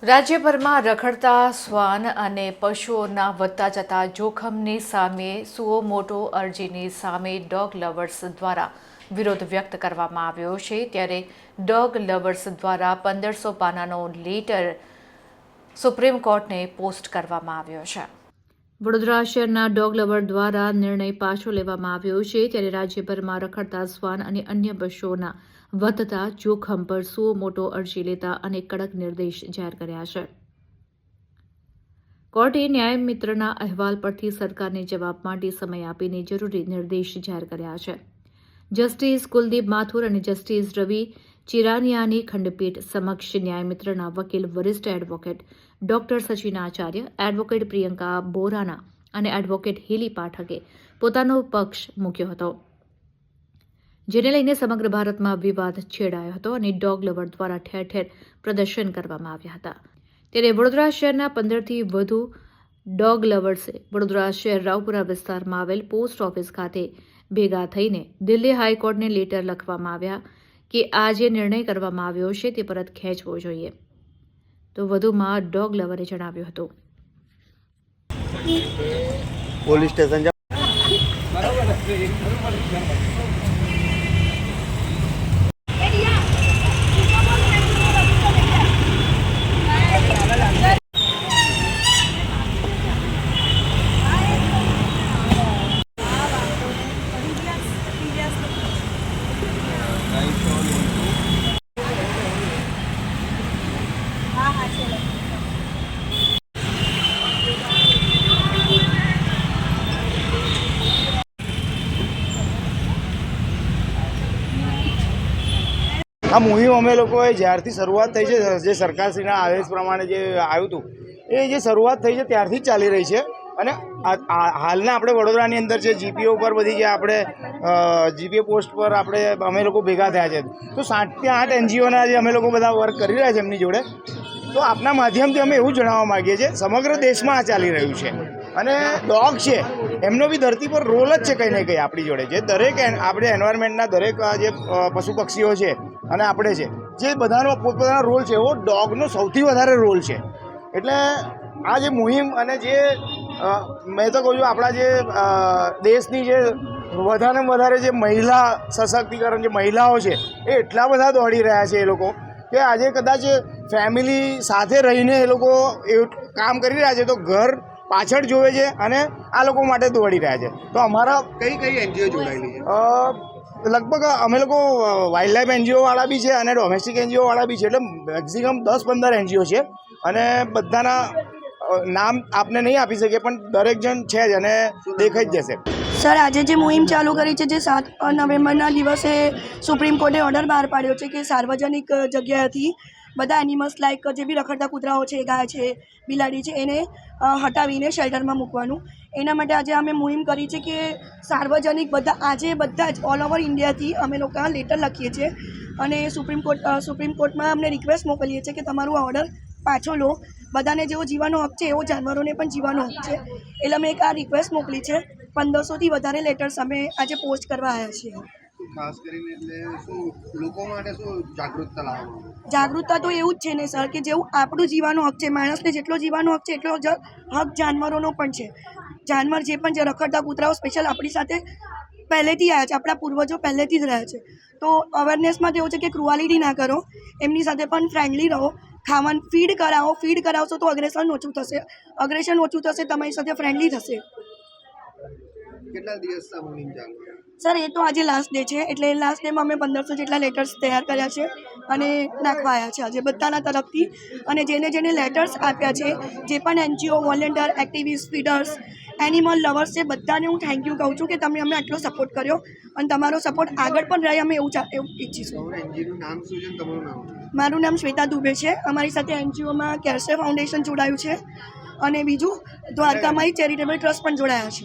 રાજ્યભરમાં રખડતા શ્વાન અને પશુઓના વધતા જતા જોખમની સામે સુઓ મોટો અરજીની સામે ડોગ લવર્સ દ્વારા વિરોધ વ્યક્ત કરવામાં આવ્યો છે। ત્યારે ડોગ લવર્સ દ્વારા 1500 પાનાનો લેટર સુપ્રીમ કોર્ટને પોસ્ટ કરવામાં આવ્યો છે। વડોદરા શહેરના ડોગ લવર દ્વારા નિર્ણય પાછો લેવામાં આવ્યો છે। ત્યારે રાજ્યભરમાં રખડતા શ્વાન અને અન્ય પશુઓના વધતા જોખમ પર સુઓ મોટો અરજી લેતા અને કડક નિર્દેશ જાહેર કર્યા છે। કોર્ટે ન્યાય મિત્રના અહેવાલ પરથી સરકારને જવાબ માટે સમય આપીને જરૂરી નિર્દેશ જાહેર કર્યા છે। જસ્ટિસ કુલદીપ માથુર અને જસ્ટિસ રવિ ચિરાનિયાની ખંડપીઠ સમક્ષ ન્યાય મિત્રના વકીલ વરિષ્ઠ advocate doctor Sachin Acharya, advocate Priyanka બોરાના અને એડવોકેટ હેલી પાઠકે પોતાનો પક્ષ મૂક્યો હતો, જેને લઈને સમગ્ર ભારતમાં વિવાદ છેડાયો હતો અને ડોગ લવર દ્વારા ઠેર ઠેર પ્રદર્શન કરવામાં આવ્યા હતા। ત્યારે વડોદરા શહેરના 15થી વધુ ડોગ લવર્સે વડોદરા શહેર રાવપુરા વિસ્તારમાં આવેલ પોસ્ટ ઓફિસ ખાતે ભેગા થઈને દિલ્હી હાઈકોર્ટને લેટર લખવામાં આવ્યા કે આ જે નિર્ણય કરવામાં આવ્યો છે તે પરત ખેંચવો જોઈએ। તો વધુમાં ડોગ લવરે જણાવ્યું હતું, પોલીસ સ્ટેશન આ મુહિમ અમે લોકોએ જ્યારથી શરૂઆત થઈ છે, જે સરકારશ્રીના આદેશ પ્રમાણે જે આવ્યું હતું એ જે શરૂઆત થઈ છે ત્યારથી જ ચાલી રહી છે। અને હાલના આપણે વડોદરાની અંદર જે જીપીઓ પર બધી જે આપણે જીપીઓ પોસ્ટ પર અમે લોકો ભેગા થયા છે, તો 7 થી 8 એનજીઓના જે અમે લોકો બધા વર્ક કરી રહ્યા છે એમની જોડે। તો આપના માધ્યમથી અમે એવું જણાવવા માગીએ છીએ, સમગ્ર દેશમાં આ ચાલી રહ્યું છે અને ડોગ છે એમનો બી ધરતી પર રોલ જ છે કંઈ ને કંઈ આપણી જોડે। જે દરેક આપણે એન્વાયરમેન્ટના દરેક જે પશુ પક્ષીઓ છે અને આપણે છે, જે બધાનો પોતપોતાનો રોલ છે, એવો ડોગનો સૌથી વધારે રોલ છે। એટલે આ જે મુહિમ અને જે મેં તો કહું છું, આપણા જે દેશની જે વધારે જે મહિલા સશક્તિકરણ, જે મહિલાઓ છે એ એટલા બધા દોડી રહ્યા છે એ લોકો, કે આજે કદાચ ફેમિલી સાથે રહીને એ લોકો એવું કામ કરી રહ્યા છે તો ઘર પાછળ જોવે છે અને આ લોકો માટે દોડી રહ્યા છે। તો અમારા કઈ એનજીઓ જોડાયેલી છે? લગભગ અમે લોકો વાઇલ્ડ લાઈફ એનજીઓવાળા બી છે અને ડોમેસ્ટિક એનજીઓવાળા બી છે, એટલે મેક્સિમમ 10-15 એનજીઓ છે અને બધાના નામ આપને નહીં આપી શકીએ, પણ દરેક જણ છે જ અને દેખાઈ જ જશે। સર, આજે જે મુહિમ ચાલુ કરી છે, જે 7 નવેમ્બરના દિવસે સુપ્રીમ કોર્ટે ઓર્ડર બહાર પાડ્યો છે કે સાર્વજનિક જગ્યાએથી બધા એનિમલ્સ લાઇક જે બી રખડતા કૂતરાઓ છે, ગાય છે, બિલાડી છે, એને હટાવીને શેલ્ટરમાં મૂકવાનું। એના માટે આજે અમે મુહિમ કરી છે કે સાર્વજનિક બધા જ ઓલ ઓવર ઇન્ડિયાથી અમે લોકો લેટર લખીએ છીએ અને સુપ્રીમ કોર્ટમાં અમને રિક્વેસ્ટ મોકલીએ છીએ કે તમારું આ ઓર્ડર પાછો લો। બધાને જેવો જીવાનો હક છે એવો જાનવરોને પણ જીવાનો હક છે, એટલે અમે એક આ રિક્વેસ્ટ મોકલી છે। 1500થી વધારે લેટર્સ અમે આજે પોસ્ટ કરવા આવ્યા છીએ। ખાસ કરીને એટલે શું લોકો માટે શું જાગૃતતા લાવવાનું? જાગૃતતા તો એવું જ છે ને સર, કે જેવું આપણું જીવાનો હક છે, માણસને જેટલો જીવાનો હક છે એટલો જ હક જાનવરોનો પણ છે। જાનવર જે પણ જે રખડતા કૂતરાઓ સ્પેશિયલ આપણી સાથે પહેલેથી આવ્યા છે, આપણા પૂર્વજો પહેલેથી જ રહ્યા છે, તો અવેરનેસમાં તો એવું છે કે ક્રુઆલિટી ના કરો, એમની સાથે પણ ફ્રેન્ડલી રહો, ખાવાનું ફીડ કરાવશો તો અગ્રેશન ઓછું થશે, તમારી સાથે ફ્રેન્ડલી થશે। કેટલા દિવસ મુહિમ ચાલુ? સર, એ તો આજે લાસ્ટ ડે છે, એટલે લાસ્ટ ડેમાં અમે 1500 જેટલા લેટર્સ તૈયાર કર્યા છે અને નાખવા આવ્યા છે આજે બધાના તરફથી। અને જેને લેટર્સ આપ્યા છે, જે પણ NGO, volunteer, activist, feeders, animal lovers છે, બધાને હું થેન્ક યુ કહું છું કે તમે અમને આટલો સપોર્ટ કર્યો અને તમારો સપોર્ટ આગળ પણ રહે, અમે એવું ઈચ્છીશું। એનજીઓનું નામ શું છે? તમારું નામ? મારું નામ શ્વેતા દુબે છે। અમારી સાથે એનજીઓમાં કેરસે ફાઉન્ડેશન જોડાયું છે અને બીજું દ્વારકામાં ચેરિટેબલ ટ્રસ્ટ પણ જોડાયા છે।